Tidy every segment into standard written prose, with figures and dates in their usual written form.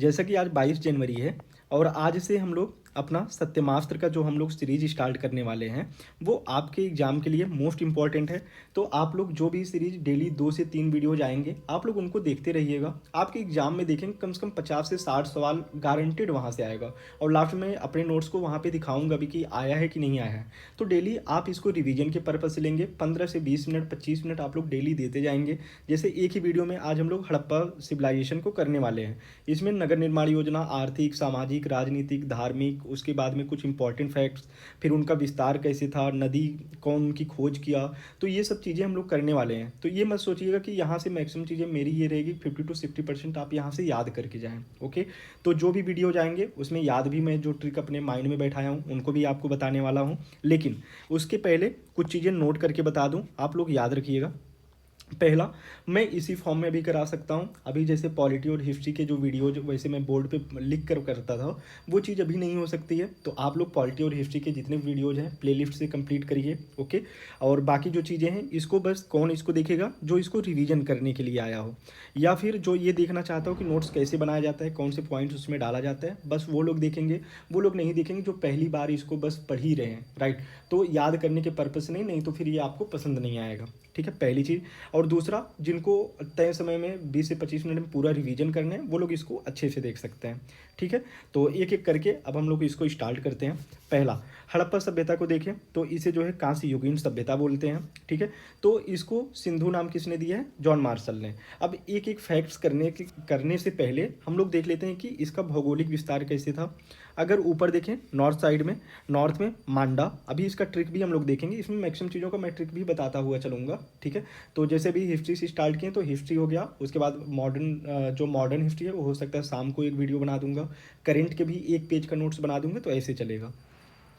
जैसा कि आज 22 जनवरी है और आज से हम लोग अपना सत्यमास्त्र का जो हम लोग सीरीज स्टार्ट करने वाले हैं वो आपके एग्जाम के लिए मोस्ट इंपॉर्टेंट है। तो आप लोग जो भी सीरीज डेली 2 से 3 वीडियोज आएंगे आप लोग उनको देखते रहिएगा। आपके एग्जाम में देखेंगे कम से कम 50 से 60 सवाल गारंटेड वहाँ से आएगा और लास्ट में अपने नोट्स को वहाँ पे दिखाऊंगा भी कि आया है कि नहीं आया है। तो डेली आप इसको रिवीजन के पर्पज से लेंगे, 15 से 20 मिनट 25 मिनट आप लोग डेली देते जाएंगे। जैसे एक ही वीडियो में आज हम लोग हड़प्पा सिविलाइजेशन को करने वाले हैं। इसमें नगर निर्माण योजना, आर्थिक, सामाजिक, राजनीतिक, धार्मिक, उसके बाद में कुछ इंपॉर्टेंट फैक्ट्स, फिर उनका विस्तार कैसे था, नदी कौन उनकी खोज किया, तो ये सब चीज़ें हम लोग करने वाले हैं। तो ये मत सोचिएगा कि यहाँ से मैक्सिमम चीज़ें मेरी ये रहेगी 50 to 60% आप यहाँ से याद करके जाएँ। ओके, तो जो भी वीडियो जाएंगे उसमें याद भी मैं जो ट्रिक अपने माइंड में बैठाया हूँ उनको भी आपको बताने वाला हूँ, लेकिन उसके पहले कुछ चीज़ें नोट करके बता दूँ, आप लोग याद रखिएगा। पहला, मैं इसी फॉर्म में भी करा सकता हूँ। अभी जैसे पॉलिटी और हिस्ट्री के जो वीडियोज वैसे मैं बोर्ड पे लिख कर करता था, वो चीज़ अभी नहीं हो सकती है। तो आप लोग पॉलिटी और हिस्ट्री के जितने वीडियोज हैं प्लेलिस्ट से कंप्लीट करिए। ओके, और बाकी जो चीज़ें हैं इसको बस कौन इसको देखेगा, जो इसको रिवीजन करने के लिए आया हो या फिर जो ये देखना चाहता हो कि नोट्स कैसे बनाया जाता है, कौन से पॉइंट्स उसमें डाला जाता है, बस वो लोग देखेंगे। वो लोग नहीं देखेंगे जो पहली बार इसको बस पढ़ ही रहे हैं, राइट। तो याद करने के पर्पज़ से नहीं तो फिर ये आपको पसंद नहीं आएगा। ठीक है, पहली चीज़। और दूसरा, जिनको तय समय में 20 से 25 मिनट में पूरा रिवीजन करना है वो लोग इसको अच्छे से देख सकते हैं। ठीक है, तो एक एक करके अब हम लोग इसको स्टार्ट करते हैं। पहला, हड़प्पा सभ्यता को देखें तो इसे जो है कांस्य युगीन सभ्यता बोलते हैं। ठीक है, तो इसको सिंधु नाम किसने दिया है? जॉन मार्शल ने। अब एक एक फैक्ट्स करने से पहले हम लोग देख लेते हैं कि इसका भौगोलिक विस्तार कैसे था। अगर ऊपर देखें नॉर्थ में मांडा, अभी इसका ट्रिक भी हम लोग देखेंगे, इसमें मैक्सिमम चीज़ों का मैं ट्रिक भी बताता हुआ चलूँगा। ठीक है, तो जैसे भी हिस्ट्री से स्टार्ट किए तो हिस्ट्री हो गया, उसके बाद जो मॉडर्न हिस्ट्री है वो हो सकता है शाम को एक वीडियो बना दूंगा, करेंट के भी एक पेज का नोट्स बना दूंगा, तो ऐसे चलेगा।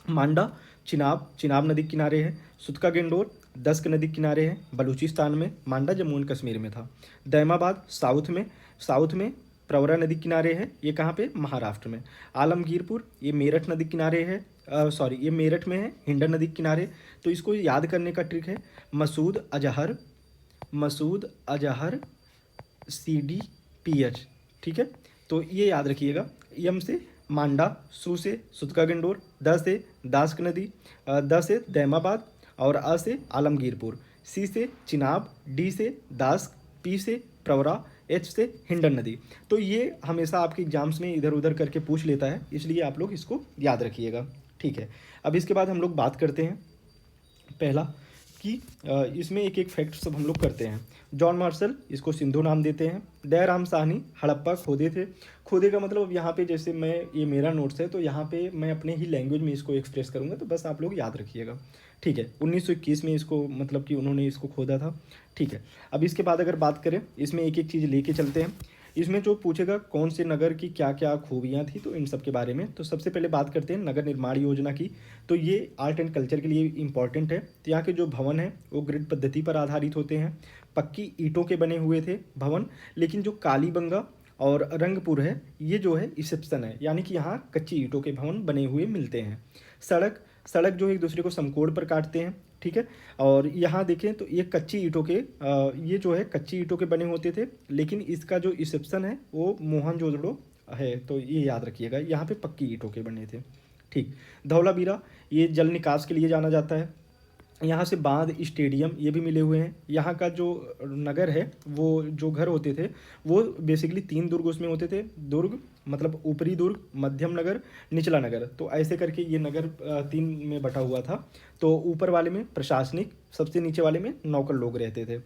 मांडा चिनाब नदी के किनारे है। सुतका गेंडोर दस्क नदी के किनारे है, बलूचिस्तान में। मांडा जम्मू एंड कश्मीर में था। दैमाबाद साउथ में प्रवरा नदी किनारे है, ये कहाँ पे? महाराष्ट्र में। आलमगीरपुर ये मेरठ नदी किनारे है, ये मेरठ में है, हिंडन नदी के किनारे। तो इसको याद करने का ट्रिक है मसूद अजहर CDPH। ठीक है, तो ये याद रखिएगा। यम से मांडा, सू से सुतका गंडोर, द से दास्क नदी, द से दैमाबाद और अ से आलमगीरपुर, सी से चिनाब, डी से दास्क, पी से प्रवरा, एच से हिंडन नदी। तो ये हमेशा आपके एग्जाम्स में इधर उधर करके पूछ लेता है, इसलिए आप लोग इसको याद रखिएगा। ठीक है, अब इसके बाद हम लोग बात करते हैं पहला कि इसमें एक एक फैक्ट सब हम लोग करते हैं। जॉन मार्शल, इसको सिंधु नाम देते हैं। दयाराम साहनी हड़प्पा खोदे थे। खोदे का मतलब अब यहाँ पे जैसे मैं ये मेरा नोट्स है तो यहाँ पे मैं अपने ही लैंग्वेज में इसको एक्सप्रेस करूँगा, तो बस आप लोग याद रखिएगा। ठीक है, 1921 में इसको मतलब कि उन्होंने इसको खोदा था। ठीक है, अब इसके बाद अगर बात करें इसमें एक एक चीज़ लेके चलते हैं। इसमें जो पूछेगा कौन से नगर की क्या क्या खूबियाँ थी, तो इन सब के बारे में। तो सबसे पहले बात करते हैं नगर निर्माण योजना की। तो ये आर्ट एंड कल्चर के लिए इंपॉर्टेंट है। तो यहाँ के जो भवन है वो ग्रिड पद्धति पर आधारित होते हैं, पक्की ईंटों के बने हुए थे भवन। लेकिन जो कालीबंगा और रंगपुर है ये जो है एक्सेप्शन है, यानी कि यहाँ कच्ची ईंटों के भवन बने हुए मिलते हैं। सड़क जो एक दूसरे को समकोण पर काटते हैं। ठीक है, और यहाँ देखें तो ये कच्ची ईंटों के ये जो है कच्ची ईंटों के बने होते थे, लेकिन इसका जो एक्सेप्शन है वो मोहनजोदड़ो है, तो ये याद रखिएगा, यहाँ पे पक्की ईंटों के बने थे। ठीक, धौलावीरा ये जल निकास के लिए जाना जाता है। यहाँ से बांध, स्टेडियम ये भी मिले हुए हैं। यहाँ का जो नगर है वो जो घर होते थे वो बेसिकली 3 दुर्ग उसमें होते थे। दुर्ग मतलब ऊपरी दुर्ग, मध्यम नगर, निचला नगर, तो ऐसे करके ये नगर 3 में बटा हुआ था। तो ऊपर वाले में प्रशासनिक, सबसे नीचे वाले में नौकर लोग रहते थे।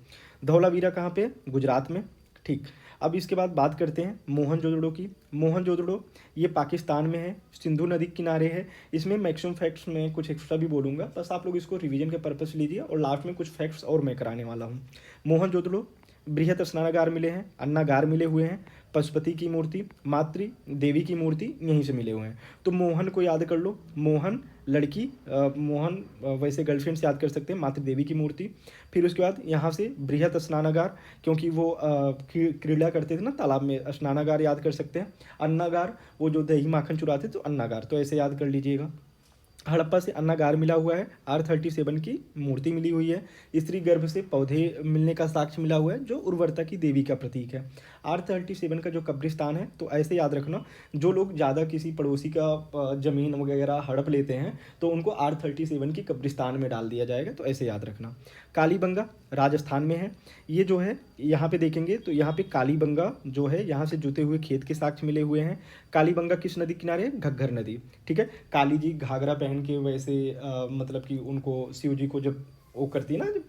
धौलावीरा कहाँ पे? गुजरात में। ठीक, अब इसके बाद बात करते हैं मोहनजोदड़ो की। मोहनजोदड़ो ये पाकिस्तान में है, सिंधु नदी के किनारे है। इसमें मैक्सिमम फैक्ट्स में कुछ एक्स्ट्रा भी बोलूँगा, बस आप लोग इसको रिवीजन के पर्पस लीजिए और लास्ट में कुछ फैक्ट्स और मैं कराने वाला हूँ। मोहनजोदड़ो बृहत स्नानागार मिले हैं, अन्नागार मिले हुए हैं, पशुपति की मूर्ति, मातृ देवी की मूर्ति यहीं से मिले हुए हैं। तो मोहन को याद कर लो, मोहन लड़की, मोहन वैसे गर्लफ्रेंड से याद कर सकते हैं, मातृ देवी की मूर्ति। फिर उसके बाद यहाँ से बृहत स्नानागार, क्योंकि वो क्रीड़ा करते थे ना तालाब में, स्नानागार याद कर सकते हैं। अन्नागार वो जो दही माखन चुराते तो अन्नागार, तो ऐसे याद कर लीजिएगा। हड़प्पा से अन्नागार मिला हुआ है, R37 की मूर्ति मिली हुई है, स्त्री गर्भ से पौधे मिलने का साक्ष्य मिला हुआ है जो उर्वरता की देवी का प्रतीक है। R37 का जो कब्रिस्तान है, तो ऐसे याद रखना, जो लोग ज़्यादा किसी पड़ोसी का ज़मीन वगैरह हड़प लेते हैं तो उनको R37 की कब्रिस्तान में डाल दिया जाएगा, तो ऐसे याद रखना। कालीबंगा राजस्थान में है, ये जो है यहाँ पे देखेंगे तो यहाँ पे कालीबंगा जो है यहाँ से जुते हुए खेत के साक्ष्य मिले हुए हैं। कालीबंगा किस नदी किनारे है? घग्गर नदी, ठीक है। काली जी घाघरा पहन के वैसे मतलब कि उनको शिव जी को जब वो करती है ना जब,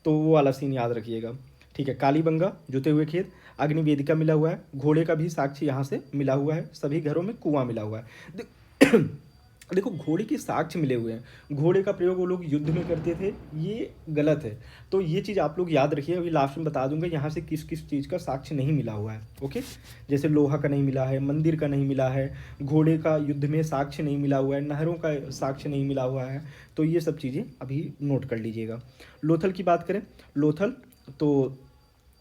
तो वो वाला सीन याद रखिएगा, ठीक है। कालीबंगा जुते हुए खेत, अग्नि वेदिका मिला हुआ है, घोड़े का भी साक्ष्य यहाँ से मिला हुआ है, सभी घरों में कुआं मिला हुआ है। देखो घोड़े के साक्ष्य मिले हुए हैं, घोड़े का प्रयोग वो लोग युद्ध में करते थे, ये गलत है। तो ये चीज़ आप लोग याद रखिए, अभी लास्ट में बता दूंगा यहाँ से किस किस चीज़ का साक्ष्य नहीं मिला हुआ है, ओके। जैसे लोहा का नहीं मिला है, मंदिर का नहीं मिला है, घोड़े का युद्ध में साक्ष्य नहीं मिला हुआ है, नहरों का साक्ष्य नहीं मिला हुआ है, तो ये सब चीज़ें अभी नोट कर लीजिएगा। लोथल की बात करें, लोथल तो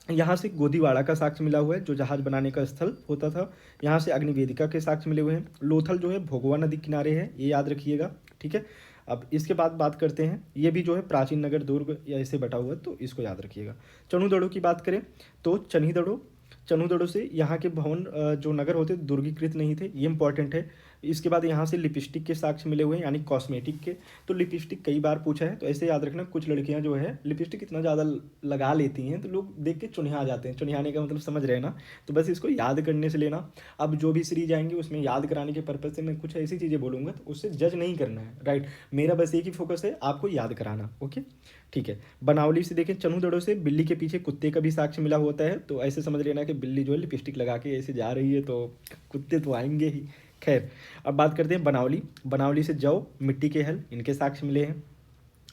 यहाँ से गोदीवाड़ा का साक्ष्य मिला हुआ है जो जहाज बनाने का स्थल होता था, यहाँ से अग्निवेदिका के साक्ष्य मिले हुए हैं। लोथल जो है भोगवा नदी किनारे है, ये याद रखिएगा, ठीक है। अब इसके बाद बात करते हैं, ये भी जो है प्राचीन नगर दुर्ग या ऐसे बटा हुआ है, तो इसको याद रखिएगा। चनुदड़ो की बात करें तो चन्हीदड़ो, चनुदड़ो से यहाँ के भवन जो नगर होते दुर्गीकृत नहीं थे, ये इंपॉर्टेंट है। इसके बाद यहाँ से लिपस्टिक के साक्ष्य मिले हुए हैं, यानी कॉस्मेटिक के। तो लिपस्टिक कई बार पूछा है, तो ऐसे याद रखना, कुछ लड़कियाँ जो है लिपस्टिक इतना ज़्यादा लगा लेती हैं तो लोग देख के चुनिया जाते हैं, चुनियाने का मतलब समझ रहे हैं ना, तो बस इसको याद करने से लेना। अब जो भी सीरीज आएंगे उसमें याद कराने के पर्पज़ से मैं कुछ ऐसी चीज़ें बोलूँगा, तो उससे जज नहीं करना है, राइट। मेरा बस एक ही फोकस है, आपको याद कराना, ओके, ठीक है। बनावली से देखें, चनुदड़ो से बिल्ली के पीछे कुत्ते का भी साक्ष्य मिला होता है, तो ऐसे समझ लेना कि बिल्ली जो है लिपस्टिक लगा के ऐसे जा रही है तो कुत्ते तो आएंगे ही। खैर, अब बात करते हैं बनावली, बनावली से जौ, मिट्टी के हल, इनके साक्ष्य मिले हैं।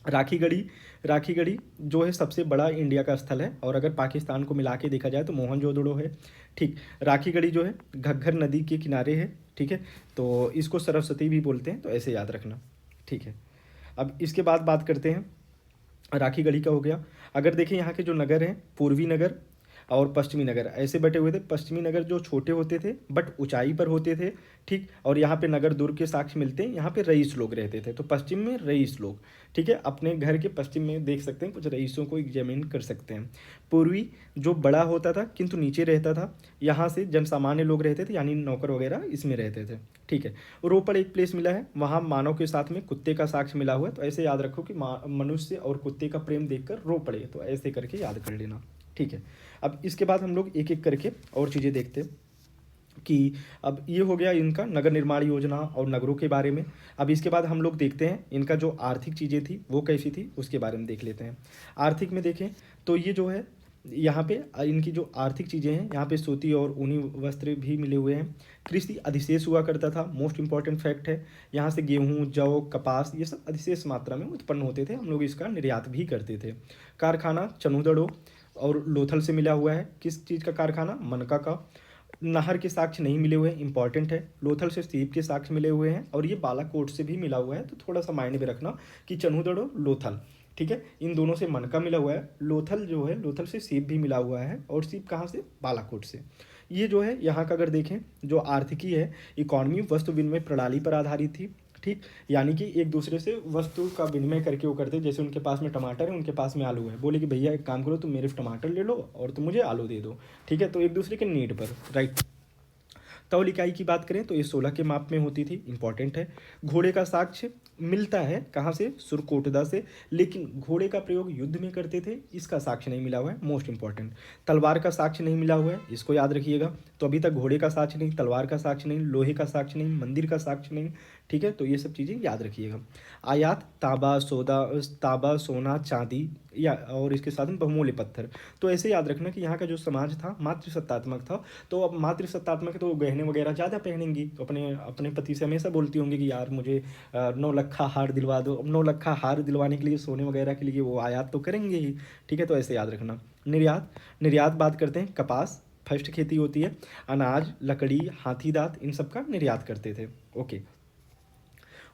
राखीगढ़ी, राखीगढ़ी जो है सबसे बड़ा इंडिया का स्थल है, और अगर पाकिस्तान को मिला के देखा जाए तो मोहनजोदड़ो है, ठीक। राखीगढ़ी जो है घग्गर नदी के किनारे है, ठीक है, तो इसको सरस्वती भी बोलते हैं, तो ऐसे याद रखना, ठीक है। अब इसके बाद बात करते हैं, राखीगढ़ी का हो गया। अगर देखें यहाँ के जो नगर हैं, पूर्वी नगर और पश्चिमी नगर ऐसे बटे हुए थे। पश्चिमी नगर जो छोटे होते थे बट ऊंचाई पर होते थे, ठीक। और यहाँ पे नगर दुर्ग के साक्ष्य मिलते हैं, यहाँ पे रईस लोग रहते थे, तो पश्चिम में रईस लोग, ठीक है। अपने घर के पश्चिम में देख सकते हैं, कुछ रईसों को एग्जामिन कर सकते हैं। पूर्वी जो बड़ा होता था किंतु नीचे रहता था, यहाँ से जनसामान्य लोग रहते थे, यानी नौकर वगैरह इसमें रहते थे, ठीक है। रोपड़ एक प्लेस मिला है, वहाँ मानव के साथ में कुत्ते का साक्ष्य मिला हुआ है, तो ऐसे याद रखो कि मनुष्य और कुत्ते का प्रेम देखकर रो पड़े, तो ऐसे करके याद कर लेना, ठीक है। अब इसके बाद हम लोग एक एक करके और चीज़ें देखते हैं कि अब ये हो गया इनका नगर निर्माण योजना और नगरों के बारे में। अब इसके बाद हम लोग देखते हैं इनका जो आर्थिक चीज़ें थी वो कैसी थी, उसके बारे में देख लेते हैं। आर्थिक में देखें तो ये जो है यहाँ पे इनकी जो आर्थिक चीज़ें हैं, यहाँ पे सूती और ऊनी वस्त्र भी मिले हुए हैं। कृषि अधिशेष हुआ करता था, मोस्ट इंपॉर्टेंट फैक्ट है। यहाँ से गेहूँ, जौ, कपास ये सब अधिशेष मात्रा में उत्पन्न होते थे, हम लोग इसका निर्यात भी करते थे। कारखाना चनुदड़ो और लोथल से मिला हुआ है, किस चीज़ का कारखाना? मनका का। नाहर के साक्ष्य नहीं मिले हुए हैं, इंपॉर्टेंट है। लोथल से सीप के साक्ष्य मिले हुए हैं, और ये बालाकोट से भी मिला हुआ है, तो थोड़ा सा माइंड में रखना कि चनुदड़ो लोथल, ठीक है, इन दोनों से मनका मिला हुआ है। लोथल जो है, लोथल से सीप भी मिला हुआ है, और सीप कहाँ से? बालाकोट से। ये जो है यहाँ का अगर देखें जो आर्थिकी है, इकॉनमी वस्तु विनिमय प्रणाली पर आधारित थी, ठीक। यानी कि एक दूसरे से वस्तु का विनिमय करके वो करते, जैसे उनके पास में टमाटर है, उनके पास में आलू है, बोले कि भैया एक काम करो, तुम मेरे टमाटर ले लो और तुम मुझे आलू दे दो, ठीक है, तो एक दूसरे के नीड पर, राइट। तौल इकाई की बात करें तो ये 16 के माप में होती थी, इंपॉर्टेंट है। घोड़े का साक्ष्य मिलता है कहाँ से? सुरकोटदा से, लेकिन घोड़े का प्रयोग युद्ध में करते थे, इसका साक्ष्य नहीं मिला हुआ है, मोस्ट इंपॉर्टेंट। तलवार का साक्ष्य नहीं मिला हुआ है, इसको याद रखिएगा। तो अभी तक घोड़े का साक्ष्य नहीं, तलवार का साक्ष्य नहीं, लोहे का साक्ष्य नहीं, मंदिर का साक्ष्य नहीं, ठीक है, तो ये सब चीज़ें याद रखिएगा। आयात तांबा, सोना, चांदी या और इसके साथ में बहुमूल्य पत्थर, तो ऐसे याद रखना कि यहाँ का जो समाज था मातृसत्तात्मक था। तो अब मातृसत्तात्मक तो गहने वगैरह ज़्यादा पहनेंगी, तो अपने अपने पति से हमेशा बोलती होंगी कि यार मुझे 9 लक्खा हार दिलवा दो। अब 9 लक्खा हार दिलवाने के लिए सोने वगैरह के लिए वो आयात तो करेंगे ही, ठीक है, तो ऐसे याद रखना। निर्यात, निर्यात बात करते हैं, कपास फर्स्ट खेती होती है, अनाज, लकड़ी, हाथी दांत, इन सब का निर्यात करते थे, ओके।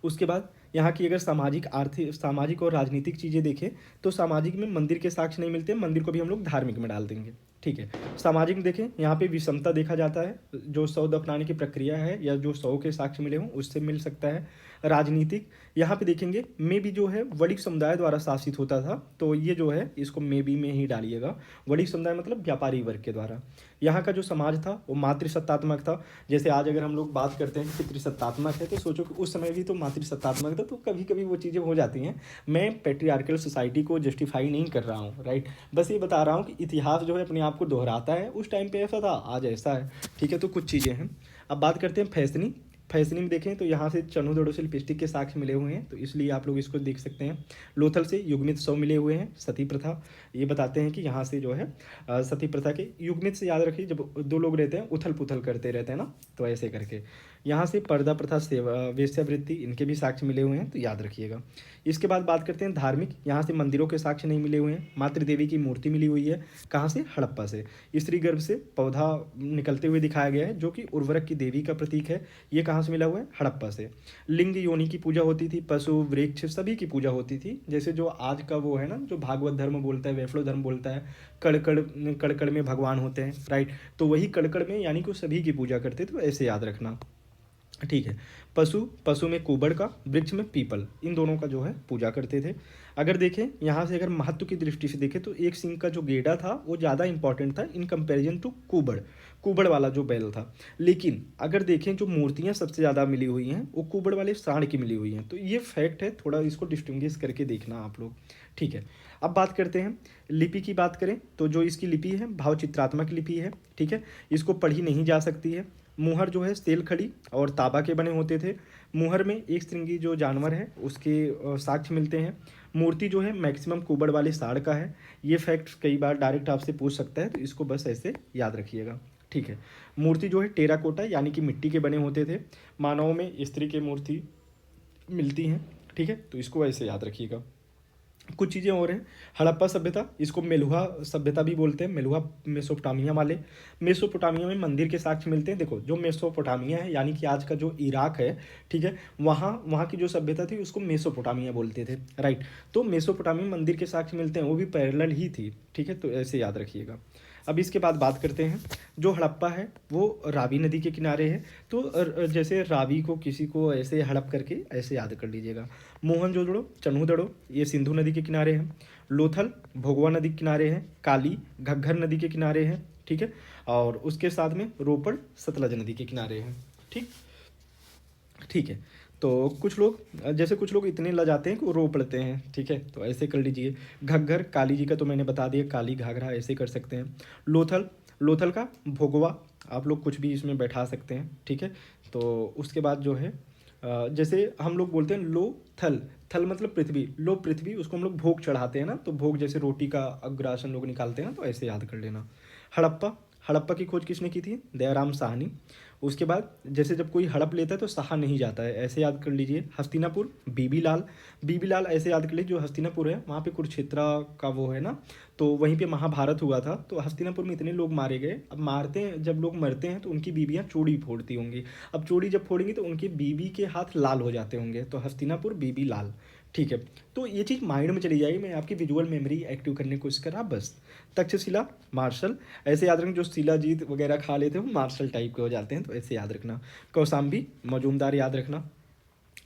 उसके बाद यहाँ की अगर सामाजिक आर्थिक सामाजिक और राजनीतिक चीज़ें देखें तो सामाजिक में मंदिर के साक्ष्य नहीं मिलते, मंदिर को भी हम लोग धार्मिक में डाल देंगे, ठीक है। सामाजिक देखें, यहाँ पे विषमता देखा जाता है, जो शौध अपनाने की प्रक्रिया है या जो शव के साक्ष्य मिले हों उससे मिल सकता है। राजनीतिक, यहाँ पे देखेंगे मे भी जो है वणिक समुदाय द्वारा शासित होता था, तो ये जो है इसको मे बी में ही डालिएगा। वणिक समुदाय मतलब व्यापारी वर्ग के द्वारा। यहाँ का जो समाज था वो मातृसत्तात्मक था। जैसे आज अगर हम लोग बात करते हैं कि पितृसत्तात्मक है, तो सोचो कि उस समय भी तो मातृसत्तात्मक था, तो कभी कभी वो चीज़ें हो जाती हैं। मैं पेट्रियार्कल सोसाइटी को जस्टिफाई नहीं कर रहा हूँ, राइट। बस ये बता रहा हूँ कि इतिहास जो है अपने आप को दोहराता है, उस टाइम पे ऐसा था, आज ऐसा है, ठीक है। तो कुछ चीज़ें हैं। अब बात करते हैं फैशनी। फैशनी में देखें तो यहाँ से चनू दड़ों से लिपस्टिक के साक्ष्य मिले हुए हैं, तो इसलिए आप लोग इसको देख सकते हैं। लोथल से युग्मित शव मिले हुए हैं। सती प्रथा, ये बताते हैं कि यहाँ से जो है सती प्रथा के युग्मित से याद रखिए, जब दो लोग रहते हैं उथल पुथल करते रहते हैं ना, तो ऐसे करके। यहाँ से पर्दा प्रथा, सेवा, वेश्यावृत्ति, इनके भी साक्ष्य मिले हुए हैं, तो याद रखिएगा। इसके बाद बात करते हैं धार्मिक। यहाँ से मंदिरों के साक्ष्य नहीं मिले हुए हैं। मातृ देवी की मूर्ति मिली हुई है, कहाँ से? हड़प्पा से। स्त्री गर्भ से पौधा निकलते हुए दिखाया गया है, जो कि उर्वरक की देवी का प्रतीक है। ये कहाँ से मिला हुआ है? हड़प्पा से। लिंग योनि की पूजा होती थी, पशु वृक्ष सभी की पूजा होती थी। जैसे जो आज का वो है ना, जो भागवत धर्म बोलता है, वैष्णव धर्म बोलता है, कड़कड़ कड़कड़ में भगवान होते हैं, राइट। तो वही कड़कड़ में यानी कि सभी की पूजा करते, तो ऐसे याद रखना, ठीक है। पशु, पशु में कुबड़ का, वृक्ष में पीपल, इन दोनों का जो है पूजा करते थे। अगर देखें यहाँ से, अगर महत्व की दृष्टि से देखें, तो एक सिंह का जो गेड़ा था वो ज़्यादा इंपॉर्टेंट था इन कंपैरिजन टू कुबड़, कुबड़ वाला जो बैल था। लेकिन अगर देखें जो मूर्तियाँ सबसे ज़्यादा मिली हुई हैं वो कुबड़ वाले सांड की मिली हुई हैं, तो ये फैक्ट है, थोड़ा इसको डिस्टिंग्विश करके देखना आप लोग, ठीक है। अब बात करते हैं लिपि की। बात करें तो जो इसकी लिपि है भावचित्रात्मक लिपि है, ठीक है। इसको पढ़ी नहीं जा सकती है। मुहर जो है सेल खड़ी और तांबा के बने होते थे। मुहर में एक श्रृंगी जो जानवर है उसके साक्ष्य मिलते हैं। मूर्ति जो है मैक्सिमम कुबड़ वाले साड़ का है। ये फैक्ट कई बार डायरेक्ट आपसे पूछ सकता है, तो इसको बस ऐसे याद रखिएगा, ठीक है। मूर्ति जो है टेराकोटा यानी कि मिट्टी के बने होते थे। मानव में स्त्री की मूर्ति मिलती हैं, ठीक है, तो इसको ऐसे याद रखिएगा। कुछ चीज़ें और हैं। हड़प्पा सभ्यता, इसको मेलुहा सभ्यता भी बोलते हैं। मेलुहा मेसोपोटामिया वाले। मेसोपोटामिया में मंदिर के साक्ष्य मिलते हैं। देखो जो मेसोपोटामिया है यानी कि आज का जो इराक है, ठीक है, वहाँ वहाँ की जो सभ्यता थी उसको मेसोपोटामिया बोलते थे, राइट। तो मेसोपोटामिया मंदिर के साक्ष्य मिलते हैं, वो भी पैरेलल ही थी, ठीक है, तो ऐसे याद रखिएगा। अब इसके बाद बात करते हैं, जो हड़प्पा है वो रावी नदी के किनारे है, तो जैसे रावी को किसी को ऐसे हड़प करके ऐसे याद कर लीजिएगा। मोहनजोदड़ो, चन्हूदड़ो, ये सिंधु नदी के किनारे हैं। लोथल भोगवा नदी के किनारे हैं। काली घग्घर नदी के किनारे हैं, ठीक है। और उसके साथ में रोपड़ सतलज नदी के किनारे हैं, ठीक, ठीक है। तो कुछ लोग, जैसे कुछ लोग इतने लजाते हैं कि वो रो पड़ते हैं, ठीक है, तो ऐसे कर लीजिए। घग्घर काली जी का तो मैंने बता दिया, काली घाघरा, ऐसे कर सकते हैं। लोथल, लोथल का भोगवा, आप लोग कुछ भी इसमें बैठा सकते हैं, ठीक है। तो उसके बाद जो है जैसे हम लोग बोलते हैं लो थल, थल मतलब पृथ्वी, लो पृथ्वी, उसको हम लोग भोग चढ़ाते हैं ना, तो भोग जैसे रोटी का अग्रासन लोग निकालते हैं ना, तो ऐसे याद कर लेना। हड़प्पा, हड़प्पा की खोज किसने की थी? दयाराम साहनी। उसके बाद जैसे जब कोई हड़प लेता है तो सहा नहीं जाता है, ऐसे याद कर लीजिए। हस्तिनापुर, बीबी लाल, बीबी लाल ऐसे याद कर लीजिए। जो हस्तिनापुर है वहाँ पे कुरुक्षेत्र का वो है ना, तो वहीं पे महाभारत हुआ था, तो हस्तिनापुर में इतने लोग मारे गए। अब मारते हैं, जब लोग मरते हैं तो उनकी बीबियाँ चूड़ी फोड़ती होंगी। अब चूड़ी जब फोड़ेंगी तो उनकी बीबी के हाथ लाल हो जाते होंगे, तो हस्तिनापुर बीबी लाल, ठीक है। तो ये चीज़ माइंड में चली जाएगी, मैं आपकी विजुअल मेमोरी एक्टिव करने की कोशिश कर रहा बस। तक्षशिला, मार्शल, ऐसे याद रखना। जो शिलाजीत वगैरह खा लेते हो मार्शल टाइप के हो जाते हैं, तो ऐसे याद रखना। कौसाम्बी मजूमदार याद रखना।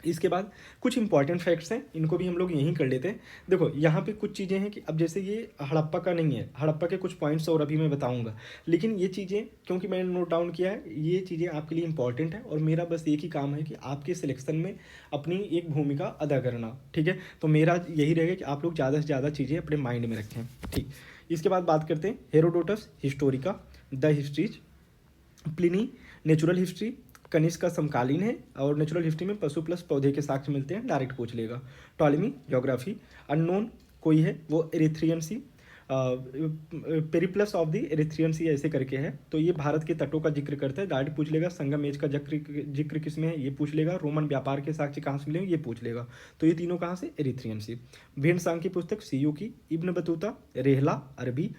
इसके बाद कुछ इंपॉर्टेंट फैक्ट्स हैं, इनको भी हम लोग यहीं कर लेते हैं। देखो यहाँ पे कुछ चीज़ें हैं कि अब जैसे ये हड़प्पा का नहीं है, हड़प्पा के कुछ पॉइंट्स और अभी मैं बताऊंगा, लेकिन ये चीज़ें क्योंकि मैंने नोट डाउन किया है, ये चीज़ें आपके लिए इंपॉर्टेंट है, और मेरा बस एक ही काम है कि आपके सिलेक्शन में अपनी एक भूमिका अदा करना, ठीक है। तो मेरा यही रहेगा कि आप लोग ज़्यादा से ज़्यादा चीज़ें अपने माइंड में रखें, ठीक। इसके बाद बात करते हैं Herodotus Historica, the Histories, Pliny Natural History, Kanishka का समकालीन है, और नेचुरल हिस्ट्री में पशु प्लस पौधे के साक्ष्य मिलते हैं, डायरेक्ट पूछ लेगा। टॉलेमी ज्योग्राफी, अननोन कोई है वो Erythraean Sea, Periplus of the Erythraean Sea ऐसे करके है, तो ये भारत के तटों का जिक्र करता है, डायरेक्ट पूछ लेगा। संगम एज का जिक्र किसमें है, ये पूछ लेगा। रोमन व्यापार के साक्ष्य कहाँ से मिलेंगे, ये पूछ लेगा। तो ये तीनों कहाँ से? एरिथ्रियन सी। भेड़ सांग की पुस्तक सीयू की, इब्न बतूता, रेहला अरबी,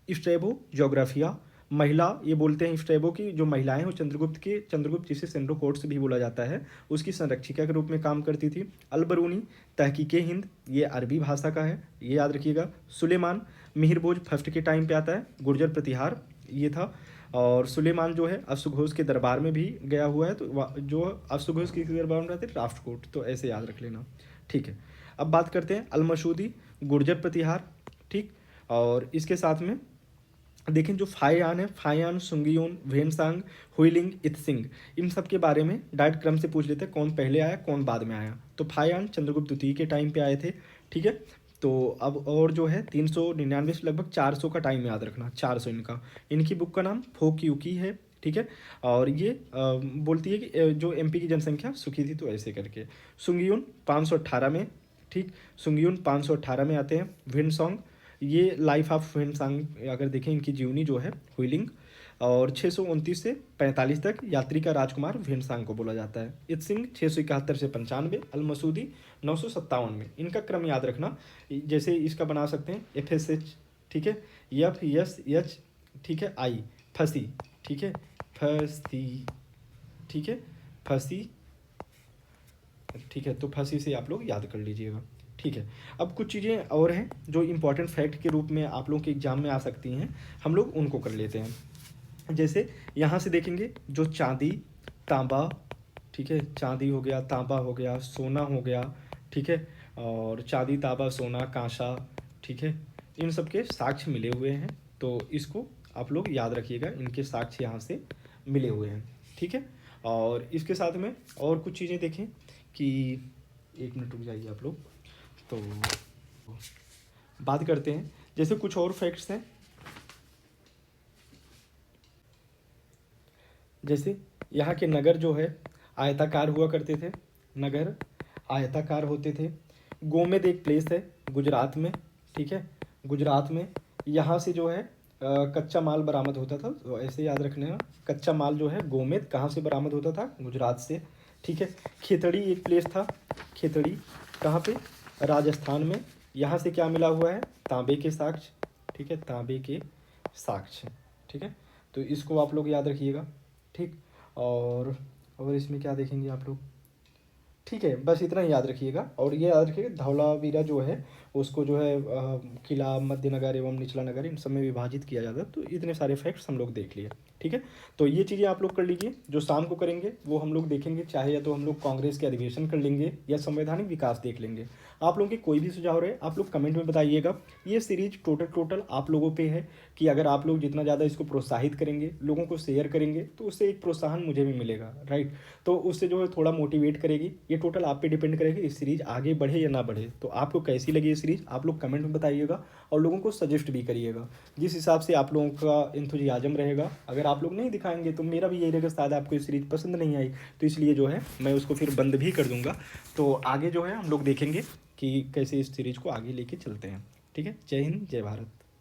स्ट्रेबो ज्योग्राफिया, महिला, ये बोलते हैं स्ट्रेबो की जो महिलाएं वो चंद्रगुप्त जिसे सेंड्रोकोट्स भी बोला जाता है, उसकी संरक्षिका के रूप में काम करती थी। अलबरूनी तहकीके हिंद, ये अरबी भाषा का है, ये याद रखिएगा। सुलेमान मिहिर भोज फर्स्ट के टाइम पे आता है, गुर्जर प्रतिहार ये था। और सुलेमान जो है अश्वघोष के दरबार में भी गया हुआ है, तो जो अश्वघोष के दरबार में रहते राष्ट्रकूट, तो ऐसे याद रख लेना, ठीक है। अब बात करते हैं अलमसूदी, गुर्जर प्रतिहार, ठीक। और इसके साथ में देखें जो फायान है, फायान, सुंगियोन, वेनसांग, हुइलिंग, इत्सिंग, इन सब के बारे में डायरेक्ट क्रम से पूछ लेते हैं कौन पहले आया कौन बाद में आया। तो फायान चंद्रगुप्त द्वितीय के टाइम पे आए थे, ठीक है। तो अब और जो है 399 से लगभग 400 का टाइम याद रखना, 400 इनका। इनकी बुक का नाम फोक्यूकी है, ठीक है। और ये बोलती है कि जो एमपी की जनसंख्या सुखी थी, तो ऐसे करके। सुंगियोन 518 में, ठीक, सुंगियोन 518 में आते हैं। विंडसोंग, ये लाइफ ऑफ विंडसोंग अगर देखें इनकी जीवनी जो है, हुइलिंग। और 629 से 45 तक यात्री का राजकुमार विंडसोंग को बोला जाता है। इत्सिंग 671 से 95, अलमसूदी 957 में। इनका क्रम याद रखना, जैसे इसका बना सकते हैं FSH, ठीक है, FSH, ठीक है, आई, फंसी, ठीक है, फंसी, ठीक है, फंसी, ठीक है। तो फंसी से आप लोग याद कर लीजिएगा, ठीक है। अब कुछ चीज़ें और हैं जो इम्पोर्टेंट फैक्ट के रूप में आप लोगों के एग्जाम में आ सकती हैं, हम लोग उनको कर लेते हैं। जैसे यहाँ से देखेंगे जो चांदी, तांबा, ठीक है, चांदी हो गया, तांबा हो गया, सोना हो गया, ठीक है, और चांदी, तांबा, सोना, कांसा, ठीक है, इन सब के साक्ष्य मिले हुए हैं, तो इसको आप लोग याद रखिएगा, इनके साक्ष्य यहाँ से मिले हुए हैं, ठीक है। और इसके साथ में और कुछ चीज़ें देखें कि, एक मिनट रुक जाइए आप लोग, तो बात करते हैं जैसे कुछ और फैक्ट्स हैं। जैसे यहाँ के नगर जो है आयताकार हुआ करते थे, नगर आयताकार होते थे। गोमेद एक प्लेस है गुजरात में, ठीक है, गुजरात में। यहाँ से जो है कच्चा माल बरामद होता था, तो ऐसे याद रखने ना, कच्चा माल जो है गोमेद कहाँ से बरामद होता था, गुजरात से, ठीक है। खेतड़ी एक प्लेस था, खेतड़ी कहाँ पे, राजस्थान में। यहाँ से क्या मिला हुआ है, तांबे के साक्ष्य, ठीक है, तांबे के साक्ष्य, ठीक है। तो इसको आप लोग याद रखिएगा, ठीक। और इसमें क्या देखेंगे आप लोग, ठीक है, बस इतना ही याद रखिएगा। और ये याद रखिएगा धौलावीरा जो है उसको जो है किला, मध्य नगर एवं निचला नगर, इन सब में विभाजित किया जाता है। तो इतने सारे फैक्ट्स हम लोग देख लिए, ठीक है। तो ये चीज़ें आप लोग कर लीजिए। जो शाम को करेंगे वो हम लोग देखेंगे, चाहे या तो हम लोग कांग्रेस के अधिवेशन कर लेंगे या संवैधानिक विकास देख लेंगे। आप लोगों के कोई भी सुझाव रहे आप लोग कमेंट में बताइएगा। ये सीरीज टोटल आप लोगों पे है कि अगर आप लोग जितना ज़्यादा इसको प्रोत्साहित करेंगे, लोगों को शेयर करेंगे, तो उससे एक प्रोत्साहन मुझे भी मिलेगा, राइट। तो उससे जो है थोड़ा मोटिवेट करेगी। ये टोटल आप पे डिपेंड करेगी इस सीरीज आगे बढ़े या ना बढ़े। तो आपको कैसी लगी ये सीरीज आप लोग कमेंट में बताइएगा, और लोगों को सजेस्ट भी करिएगा जिस हिसाब से आप लोगों का एंथुजियाज्म रहेगा। अगर आप लोग नहीं दिखाएंगे तो मेरा भी यही रहेगा, शायद आपको ये सीरीज पसंद नहीं आई, तो इसलिए जो है मैं उसको फिर बंद भी कर दूंगा। तो आगे जो है हम लोग देखेंगे कि कैसे इस सीरीज को आगे लेके चलते हैं, ठीक है। जय हिंद, जय भारत।